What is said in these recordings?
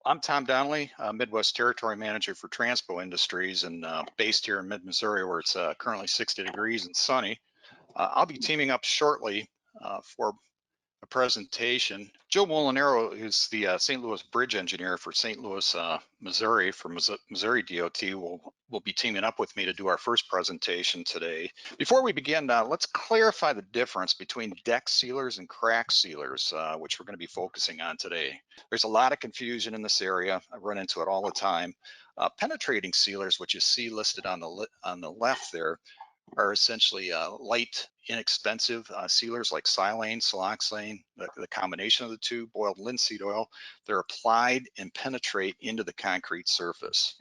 I'm Tom Donnelly, Midwest Territory Manager for Transpo Industries, and based here in mid-Missouri, where it's currently 60 degrees and sunny. I'll be teaming up shortly for a presentation. Joe Molinaro is the St. Louis Bridge Engineer for St. Louis, Missouri, for Missouri DOT. Will be teaming up with me to do our first presentation today. Before we begin, let's clarify the difference between deck sealers and crack sealers, which we're going to be focusing on today. There's a lot of confusion in this area. I run into it all the time. Penetrating sealers, which you see listed on the left there, are essentially light, inexpensive sealers like silane, siloxane, the combination of the two, boiled linseed oil. They're applied and penetrate into the concrete surface.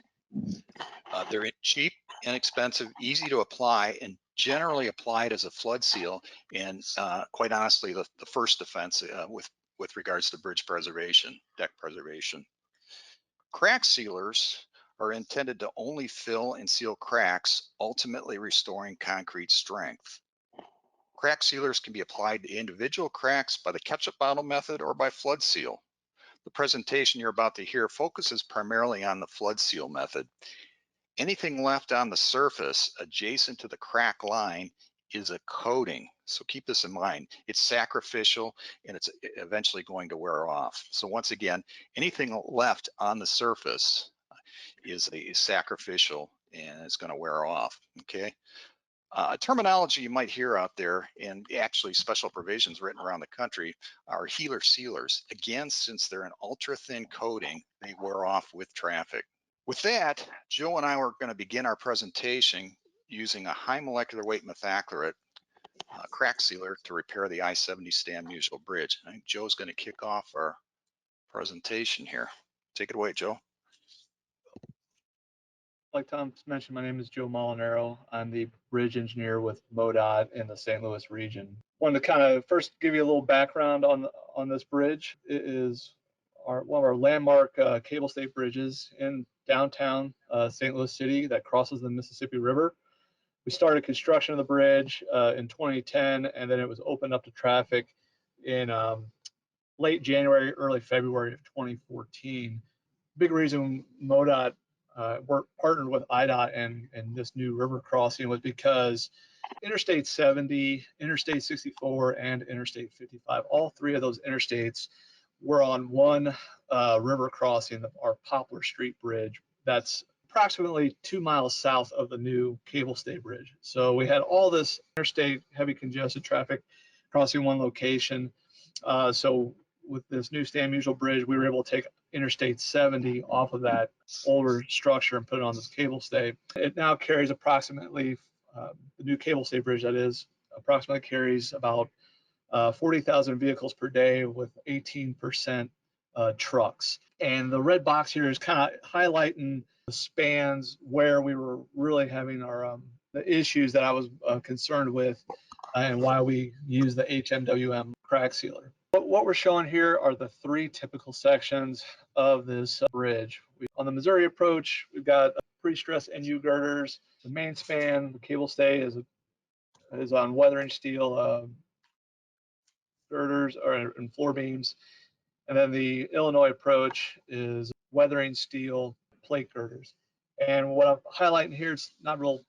They're cheap, inexpensive, easy to apply, and generally applied as a flood seal. And quite honestly, the first defense with regards to bridge preservation, deck preservation. Crack sealers are intended to only fill and seal cracks, ultimately restoring concrete strength. Crack sealers can be applied to individual cracks by the ketchup bottle method or by flood seal. The presentation you're about to hear focuses primarily on the flood seal method. Anything left on the surface adjacent to the crack line is a coating. So keep this in mind. It's sacrificial and it's eventually going to wear off. So once again, anything left on the surface is a sacrificial and it's going to wear off. Okay. Terminology you might hear out there, and actually special provisions written around the country, are healer sealers. Again, since they're an ultra thin coating, they wear off with traffic. With that, Joe and I are going to begin our presentation using a high molecular weight methacrylate crack sealer to repair the I-70 Stan Musial Bridge. I think Joe's going to kick off our presentation here. Take it away, Joe. Like Tom mentioned, my name is Joe Molinaro. I'm the bridge engineer with MoDOT in the St. Louis region. Wanted to kind of first give you a little background on this bridge. It is one of our landmark cable stayed bridges in downtown St. Louis City that crosses the Mississippi River. We started construction of the bridge in 2010, and then it was opened up to traffic in late January, early February of 2014. Big reason MoDOT we're partnered with IDOT and this new river crossing was because Interstate 70, Interstate 64, and Interstate 55, all three of those interstates were on one river crossing, our Poplar Street Bridge. That's approximately 2 miles south of the new cable stay bridge. So we had all this interstate heavy congested traffic crossing one location. So with this new Stan Musial Bridge, we were able to take Interstate 70 off of that older structure and put it on this cable stay. It now carries approximately, the new cable stay bridge that is, approximately carries about 40,000 vehicles per day with 18% trucks. And the red box here is kind of highlighting the spans where we were really having our the issues that I was concerned with and why we use the HMWM crack sealer. What we're showing here are the three typical sections of this bridge. On the Missouri approach, we've got pre-stressed NU girders. The main span, the cable stay, is on weathering steel girders and floor beams. And then the Illinois approach is weathering steel plate girders. And what I'm highlighting here, it's not real,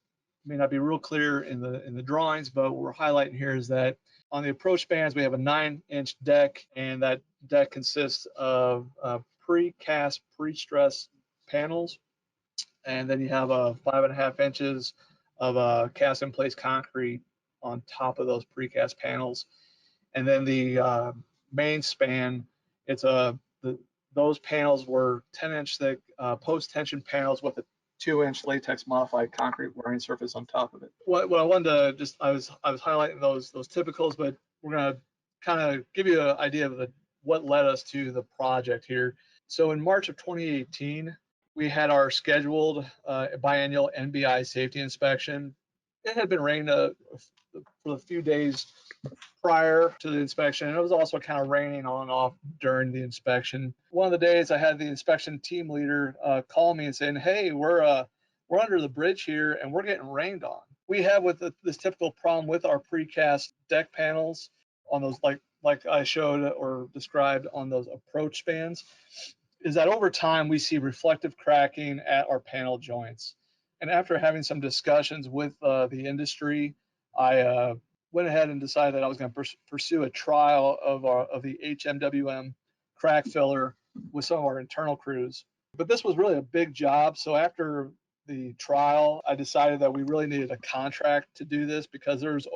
may not be real clear in the drawings, but what we're highlighting here is that on the approach spans, we have a 9-inch deck, and that deck consists of pre-cast, pre-stressed panels, and then you have a 5.5 inches of cast-in-place concrete on top of those precast panels, and then the main span, those panels were 10-inch thick post-tension panels with a 2-inch latex modified concrete wearing surface on top of it. What I wanted to I was highlighting those typicals, but we're gonna kind of give you an idea of what led us to the project here. So in March of 2018, we had our scheduled biannual NBI safety inspection. It had been raining for a few days prior to the inspection, and it was also kind of raining on and off during the inspection. One of the days I had the inspection team leader call me and saying, hey, we're under the bridge here and we're getting rained on. We have this typical problem with our precast deck panels on those, like I showed or described on those approach spans. is that over time we see reflective cracking at our panel joints. And after having some discussions with the industry, I went ahead and decided that I was going to pursue a trial of the HMWM crack filler with some of our internal crews. But this was really a big job. So after the trial, I decided that we really needed a contract to do this because there's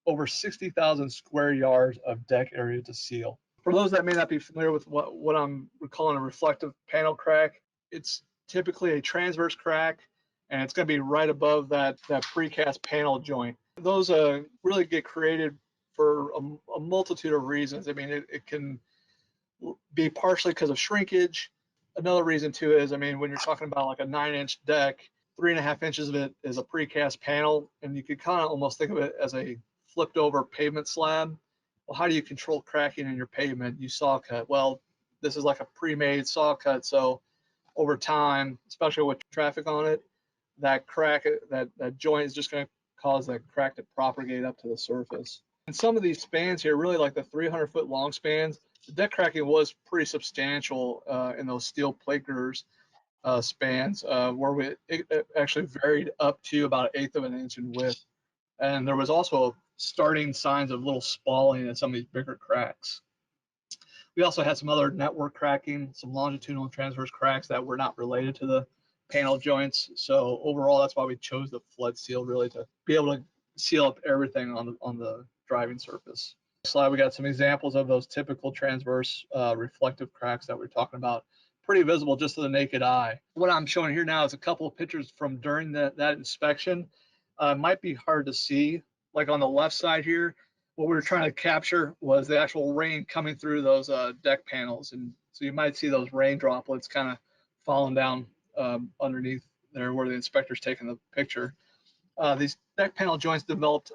over 60,000 square yards of deck area to seal. For those that may not be familiar with what I'm calling a reflective panel crack, it's typically a transverse crack, and it's going to be right above that precast panel joint. Those really get created for a multitude of reasons. I mean, it can be partially because of shrinkage. Another reason too is, I mean, when you're talking about like a 9-inch deck, 3.5 inches of it is a precast panel, and you could kind of almost think of it as a flipped over pavement slab. Well, how do you control cracking in your pavement? You saw cut. Well, this is like a pre-made saw cut, so over time, especially with traffic on it, that crack, that joint is just going to cause that crack to propagate up to the surface. And some of these spans here, really like the 300-foot long spans, the deck cracking was pretty substantial in those steel plate girders spans, where it actually varied up to about 1/8 of an inch in width. And there was also starting signs of little spalling in some of these bigger cracks. We also had some other network cracking, some longitudinal and transverse cracks that were not related to the panel joints. So overall, that's why we chose the flood seal, really to be able to seal up everything on the driving surface. Slide, we got some examples of those typical transverse reflective cracks that we're talking about. Pretty visible just to the naked eye. What I'm showing here now is a couple of pictures from during that inspection. Might be hard to see, like on the left side here. What we were trying to capture was the actual rain coming through those deck panels, and so you might see those rain droplets kind of falling down underneath there where the inspector's taking the picture. These deck panel joints developed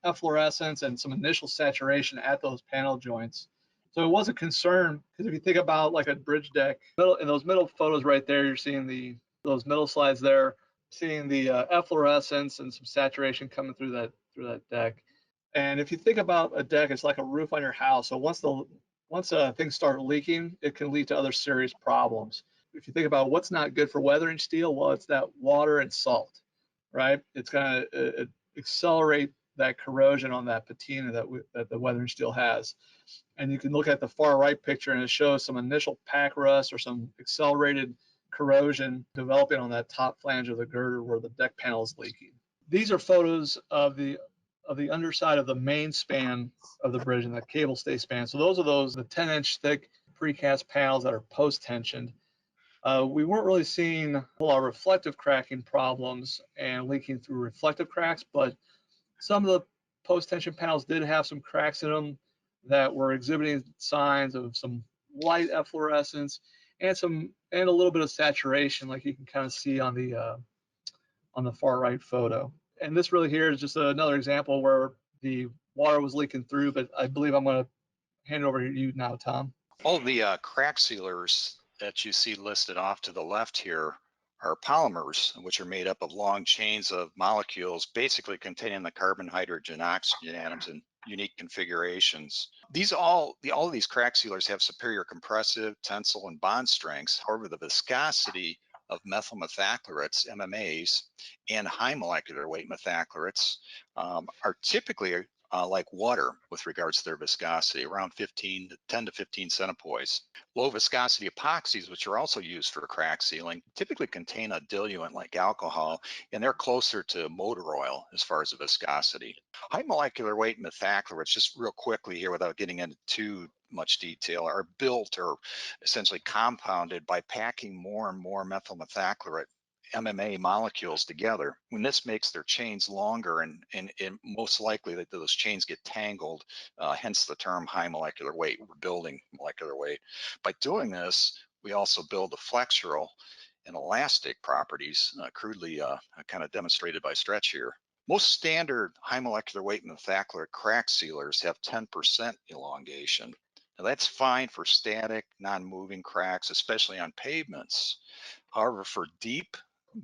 efflorescence and some initial saturation at those panel joints. So it was a concern because if you think about like a bridge deck, in those middle photos right there, you're seeing those middle slides there, seeing the efflorescence and some saturation coming through that deck. And if you think about a deck, it's like a roof on your house. So once things start leaking, it can lead to other serious problems. If you think about what's not good for weathering steel, well, it's that water and salt, right? It's going to accelerate that corrosion on that patina that the weathering steel has. And you can look at the far right picture, and it shows some initial pack rust or some accelerated corrosion developing on that top flange of the girder where the deck panel is leaking. These are photos of the underside of the main span of the bridge and the cable stay span. So those are the 10-inch thick precast panels that are post-tensioned. We weren't really seeing a lot of reflective cracking problems and leaking through reflective cracks, but some of the post-tension panels did have some cracks in them that were exhibiting signs of some light efflorescence and a little bit of saturation, like you can kind of see on the far right photo. And this really here is just another example where the water was leaking through, but I believe I'm going to hand it over to you now, Tom. All the crack sealers that you see listed off to the left here are polymers, which are made up of long chains of molecules, basically containing the carbon, hydrogen, oxygen atoms in unique configurations. All of these crack sealers have superior compressive, tensile, and bond strengths. However, the viscosity of methyl methaclylates, MMAs, and high molecular weight methaclylates are typically like water with regards to their viscosity, around 10 to 15 centipoise. Low viscosity epoxies, which are also used for crack sealing, typically contain a diluent like alcohol, and they're closer to motor oil as far as the viscosity. High molecular weight methaclylates, just real quickly here without getting into too much detail, are built or essentially compounded by packing more and more methyl methacrylate MMA molecules together. When this makes their chains longer, and most likely that those chains get tangled, hence the term high molecular weight. We're building molecular weight. By doing this, we also build the flexural and elastic properties, crudely kind of demonstrated by Stretch here. Most standard high molecular weight methacrylate crack sealers have 10% elongation. Now that's fine for static, non-moving cracks, especially on pavements. However, for deep,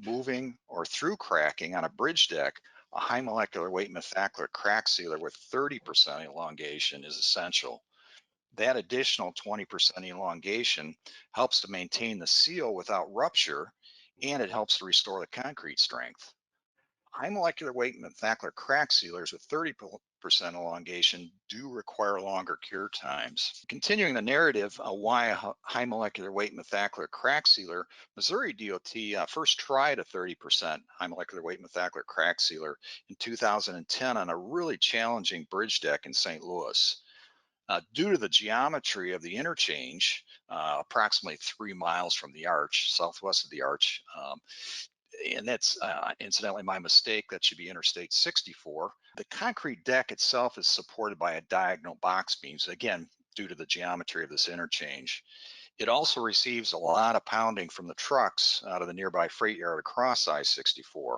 moving, or through cracking on a bridge deck, a high molecular weight methacrylate crack sealer with 30% elongation is essential. That additional 20% elongation helps to maintain the seal without rupture, and it helps to restore the concrete strength. High molecular weight methacrylic crack sealers with 30% elongation do require longer cure times. Continuing the narrative, why a high molecular weight methacrylic crack sealer, Missouri DOT first tried a 30% high molecular weight methacrylic crack sealer in 2010 on a really challenging bridge deck in St. Louis. Due to the geometry of the interchange, approximately 3 miles from the arch, southwest of the arch, and that's incidentally my mistake, that should be Interstate 64. The concrete deck itself is supported by a diagonal box beams, again, due to the geometry of this interchange. It also receives a lot of pounding from the trucks out of the nearby freight yard across I-64.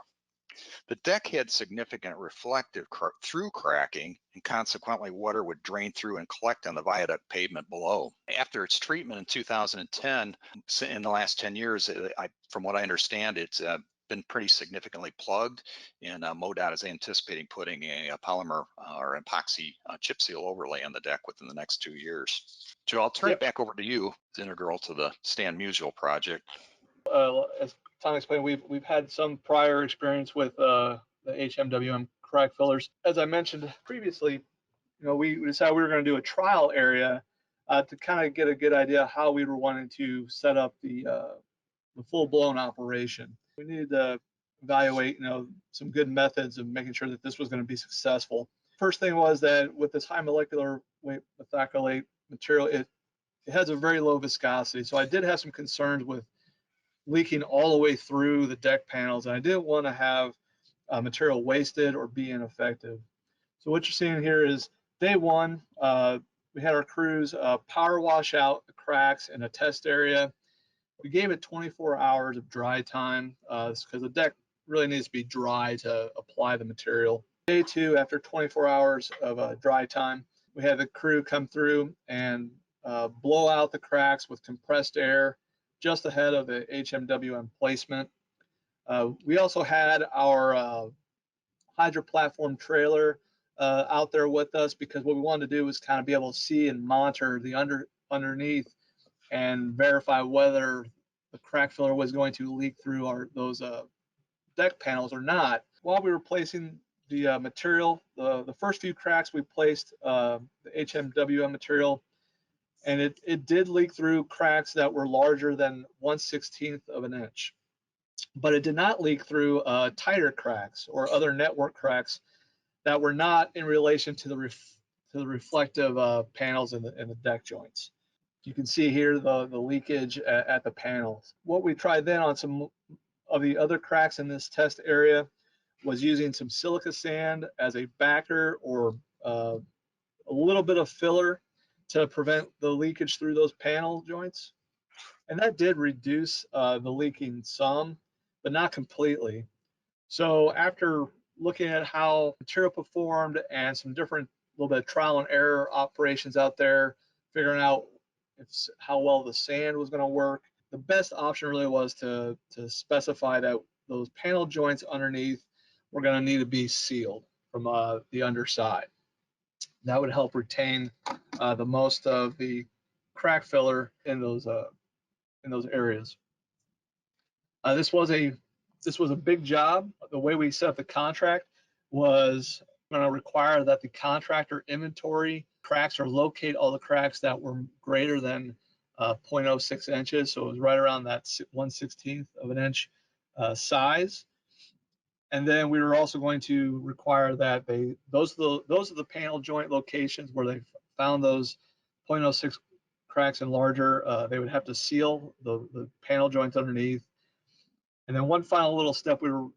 The deck had significant reflective through cracking, and consequently water would drain through and collect on the viaduct pavement below. After its treatment in 2010, in the last 10 years, from what I understand, it's been pretty significantly plugged, and MoDOT is anticipating putting a polymer or epoxy chip seal overlay on the deck within the next 2 years. Joe, I'll turn it back over to you. It's integral to the Stan Musial project. As Tom explained, we've had some prior experience with the HMWM crack fillers. As I mentioned previously, we decided we were going to do a trial area to kind of get a good idea how we were wanting to set up the full-blown operation. We needed to evaluate, some good methods of making sure that this was going to be successful. First thing was that with this high molecular weight methacrylate material, it has a very low viscosity. So I did have some concerns with leaking all the way through the deck panels, and I didn't want to have material wasted or be ineffective. So what you're seeing here is day one, we had our crews power wash out the cracks in a test area. We gave it 24 hours of dry time because the deck really needs to be dry to apply the material. Day two, after 24 hours of dry time, we had the crew come through and blow out the cracks with compressed air just ahead of the HMWM placement. We also had our hydro platform trailer out there with us because what we wanted to do was kind of be able to see and monitor the underneath and verify whether the crack filler was going to leak through those deck panels or not. While we were placing the material, the first few cracks we placed the HMWM material, and it did leak through cracks that were larger than 1/16 of an inch. But it did not leak through tighter cracks or other network cracks that were not in relation to the reflective panels in the deck joints. You can see here the leakage at the panels. What we tried then on some of the other cracks in this test area was using some silica sand as a backer or a little bit of filler to prevent the leakage through those panel joints. And that did reduce the leaking some, but not completely. So after looking at how material performed and some different little bit of trial and error operations out there, figuring out how well the sand was going to work, the best option really was to specify that those panel joints underneath were going to need to be sealed from the underside. That would help retain the most of the crack filler in those areas. This was a big job. The way we set up the contract was going to require that the contractor inventory cracks or locate all the cracks that were greater than 0.06 inches. So it was right around that 1/16 of an inch size. And then we were also going to require that those are the panel joint locations where they found those 0.06 cracks and larger. They would have to seal the panel joints underneath. And then one final little step we were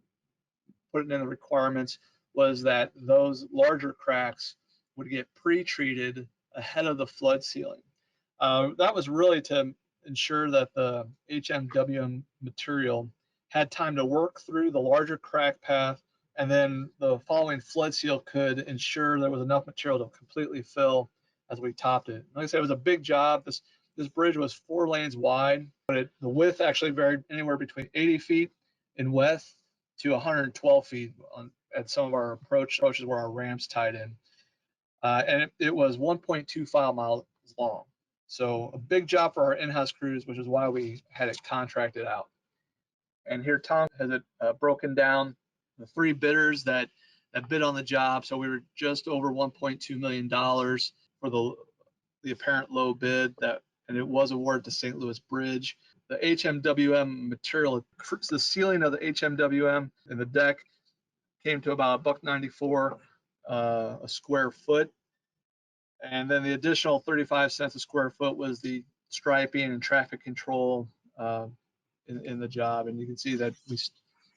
putting in the requirements was that those larger cracks would get pre-treated ahead of the flood sealing. That was really to ensure that the HMWM material had time to work through the larger crack path, and then the following flood seal could ensure there was enough material to completely fill as we topped it. Like I said, it was a big job. This bridge was 4 lanes wide, but the width actually varied anywhere between 80 feet in width to 112 feet at some of our approaches where our ramps tied in. And it was 1.25 long. So a big job for our in-house crews, which is why we had it contracted out. And here Tom has it broken down, the three bidders that bid on the job. So we were just over $1.2 million for the apparent low bid, and it was awarded to St. Louis Bridge. The HMWM material, the ceiling of the HMWM and the deck came to about $1.94 a square foot. And then the additional 35 cents a square foot was the striping and traffic control in the job. And you can see that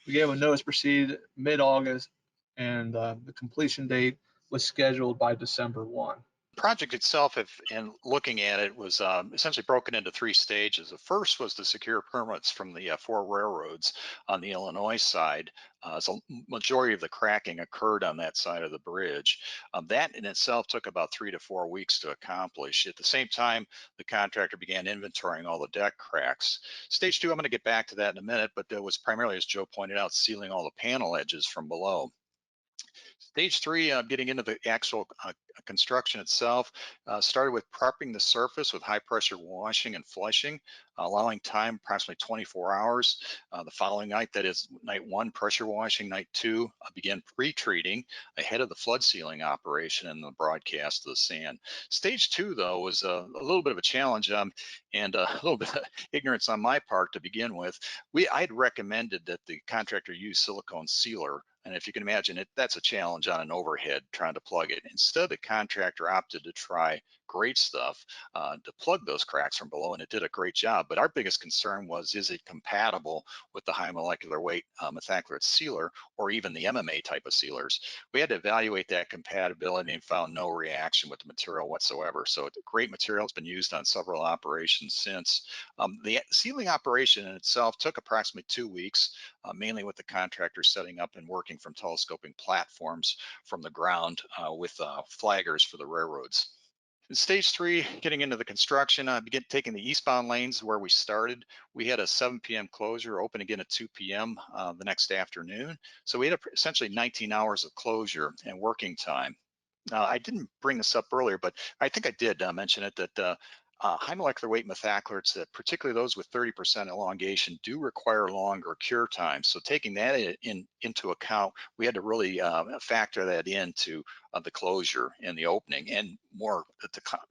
we gave a notice proceed mid-August, and the completion date was scheduled by December 1. Project itself, in looking at it, was essentially broken into three stages. The first was to secure permits from the four railroads on the Illinois side. So majority of the cracking occurred on that side of the bridge. That in itself took about 3 to 4 weeks to accomplish. At the same time, the contractor began inventorying all the deck cracks. Stage two, I'm going to get back to that in a minute, but it was primarily, as Joe pointed out, sealing all the panel edges from below. Stage three, getting into the actual construction itself, started with prepping the surface with high pressure washing and flushing, allowing time approximately 24 hours. The following night, that is night one, pressure washing. Night two, began pre-treating ahead of the flood sealing operation and the broadcast of the sand. Stage two, though, was a little bit of a challenge and a little bit of ignorance on my part to begin with. I had recommended that the contractor use silicone sealer. And if you can imagine it, that's a challenge on an overhead trying to plug it. Instead, the contractor opted to try great stuff to plug those cracks from below, and it did a great job. But our biggest concern was, is it compatible with the high molecular weight methacrylate sealer or even the MMA type of sealers? We had to evaluate that compatibility and found no reaction with the material whatsoever. So it's a great material. It's been used on several operations since. The sealing operation in itself took approximately 2 weeks, mainly with the contractor setting up and working from telescoping platforms from the ground with flaggers for the railroads. In stage three, getting into the construction, begin taking the eastbound lanes where we started. We had a 7 p.m. closure, open again at 2 p.m. The next afternoon. So we had essentially 19 hours of closure and working time. I didn't bring this up earlier, but I think I did mention it, that high molecular weight methacrylates, that particularly those with 30% elongation, do require longer cure time. So taking that into account, we had to really factor that into the closure and the opening. And more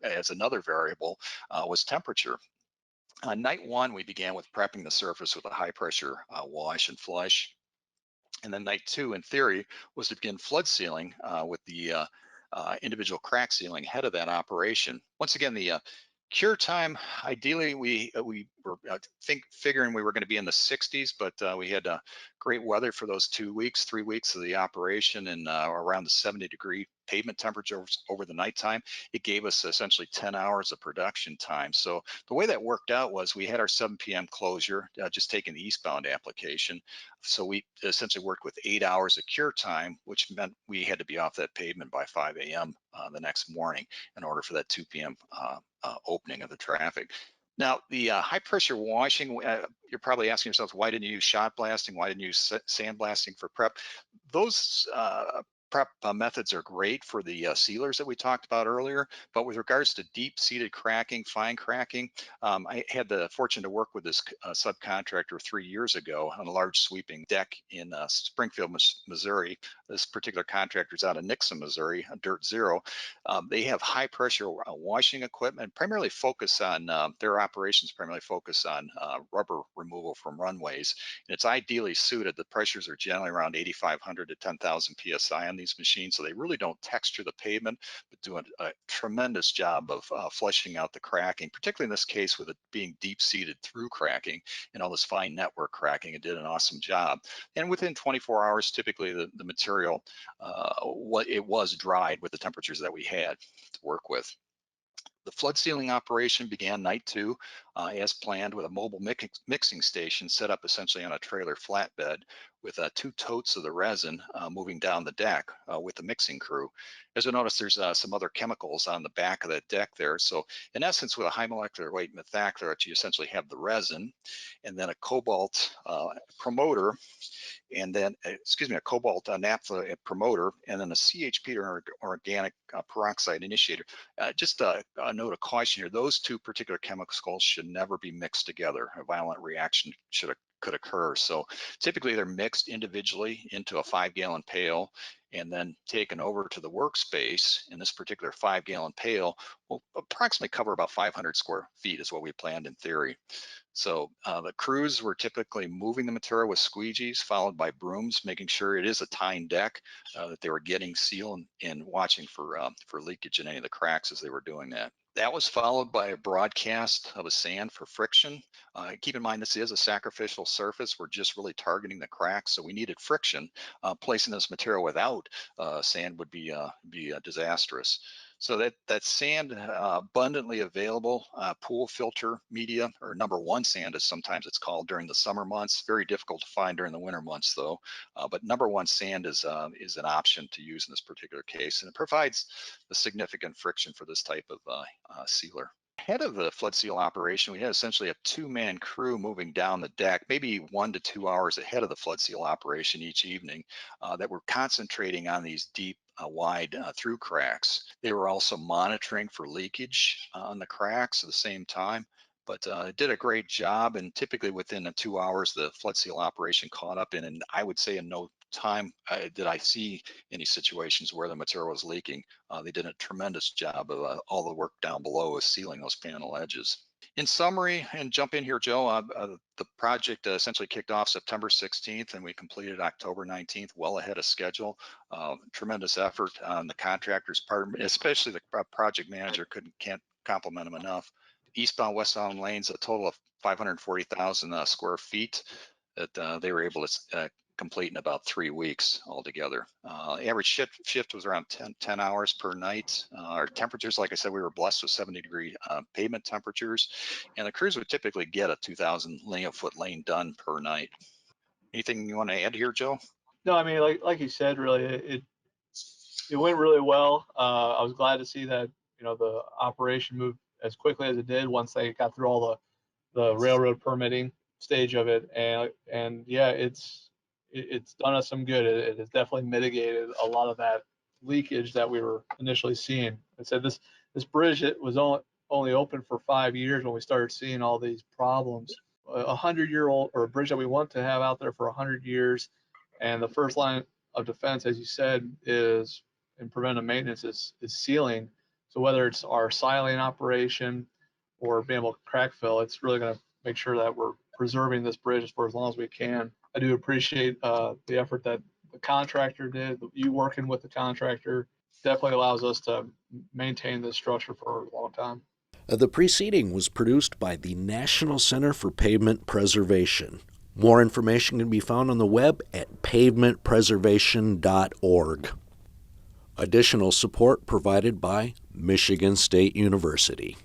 as another variable was temperature. Night one, we began with prepping the surface with a high pressure wash and flush. And then night two, in theory, was to begin flood sealing with the individual crack sealing ahead of that operation. Once again, the cure time, ideally, we were figuring we were going to be in the 60s, but we had great weather for those 2 weeks, 3 weeks of the operation, and around the 70-degree pavement temperatures over the nighttime. It gave us essentially 10 hours of production time. So the way that worked out was we had our 7 p.m. closure, just taking the eastbound application. So we essentially worked with 8 hours of cure time, which meant we had to be off that pavement by 5 a.m. The next morning in order for that 2 p.m. Opening of the traffic. Now, the high pressure washing, you're probably asking yourself, why didn't you use shot blasting? Why didn't you use sandblasting for prep? Those prep methods are great for the sealers that we talked about earlier, but with regards to deep-seated cracking, fine cracking, I had the fortune to work with this subcontractor 3 years ago on a large sweeping deck in Springfield, Missouri. This particular contractor is out of Nixon, Missouri, Dirt Zero. They have high pressure washing equipment, primarily focus on, their operations primarily focus on rubber removal from runways. And it's ideally suited. The pressures are generally around 8,500 to 10,000 PSI on these machines. So they really don't texture the pavement, but do a tremendous job of flushing out the cracking, particularly in this case with it being deep seated through cracking and all this fine network cracking. It did an awesome job. And within 24 hours, typically the material, it was dried with the temperatures that we had to work with. The flood sealing operation began night two. as planned, with a mobile mixing station set up essentially on a trailer flatbed with 2 totes of the resin moving down the deck with the mixing crew. As you'll notice, there's some other chemicals on the back of that deck there. So in essence, with a high molecular weight methacrylate, you essentially have the resin and then a cobalt promoter, and then, excuse me, a cobalt naphtha promoter, and then a CHP or organic peroxide initiator. Just a note of caution here, those 2 particular chemicals should never be mixed together. A violent reaction could occur. So typically they're mixed individually into a 5-gallon pail and then taken over to the workspace. In this particular 5-gallon pail will approximately cover about 500 square feet is what we planned in theory. So the crews were typically moving the material with squeegees, followed by brooms, making sure it is a tying deck, that they were getting seal and watching for leakage in any of the cracks as they were doing that. That was followed by a broadcast of a sand for friction. Keep in mind, this is a sacrificial surface. We're just really targeting the cracks, so we needed friction. Placing this material without sand would be disastrous. So that sand, abundantly available, pool filter media, or number 1 sand as sometimes it's called during the summer months. Very difficult to find during the winter months though. But number 1 sand is an option to use in this particular case, and it provides a significant friction for this type of sealer. Ahead of the flood seal operation, we had essentially a 2-man crew moving down the deck, maybe 1 to 2 hours ahead of the flood seal operation each evening, that were concentrating on these deep, wide through cracks. They were also monitoring for leakage on the cracks at the same time, but did a great job. And typically within 2 hours, the flood seal operation caught up and I would say in no time did I see any situations where the material was leaking. They did a tremendous job of all the work down below is sealing those panel edges. In summary, and jump in here, Joe, the project essentially kicked off September 16th and we completed October 19th, well ahead of schedule. Tremendous effort on the contractor's part, especially the project manager. Can't compliment him enough. Eastbound, westbound lanes, a total of 540,000 square feet that they were able to complete in about 3 weeks altogether. Average shift was around 10 hours per night. Our temperatures, like I said, we were blessed with 70-degree pavement temperatures, and the crews would typically get a 2,000 linear foot lane done per night. Anything you want to add here, Joe? No, I mean, like you said, really, it went really well. I was glad to see that, the operation moved as quickly as it did once they got through all the railroad permitting stage of it. And yeah, it's done us some good. It has definitely mitigated a lot of that leakage that we were initially seeing. I said this bridge, it was only open for 5 years when we started seeing all these problems. A 100-year-old, or a bridge that we want to have out there for 100 years. And the first line of defense, as you said, is in preventive maintenance is sealing. So whether it's our siling operation or being able to crack fill, it's really going to make sure that we're preserving this bridge for as long as we can. I do appreciate the effort that the contractor did. You working with the contractor definitely allows us to maintain this structure for a long time. The preceding was produced by the National Center for Pavement Preservation. More information can be found on the web at pavementpreservation.org. Additional support provided by Michigan State University.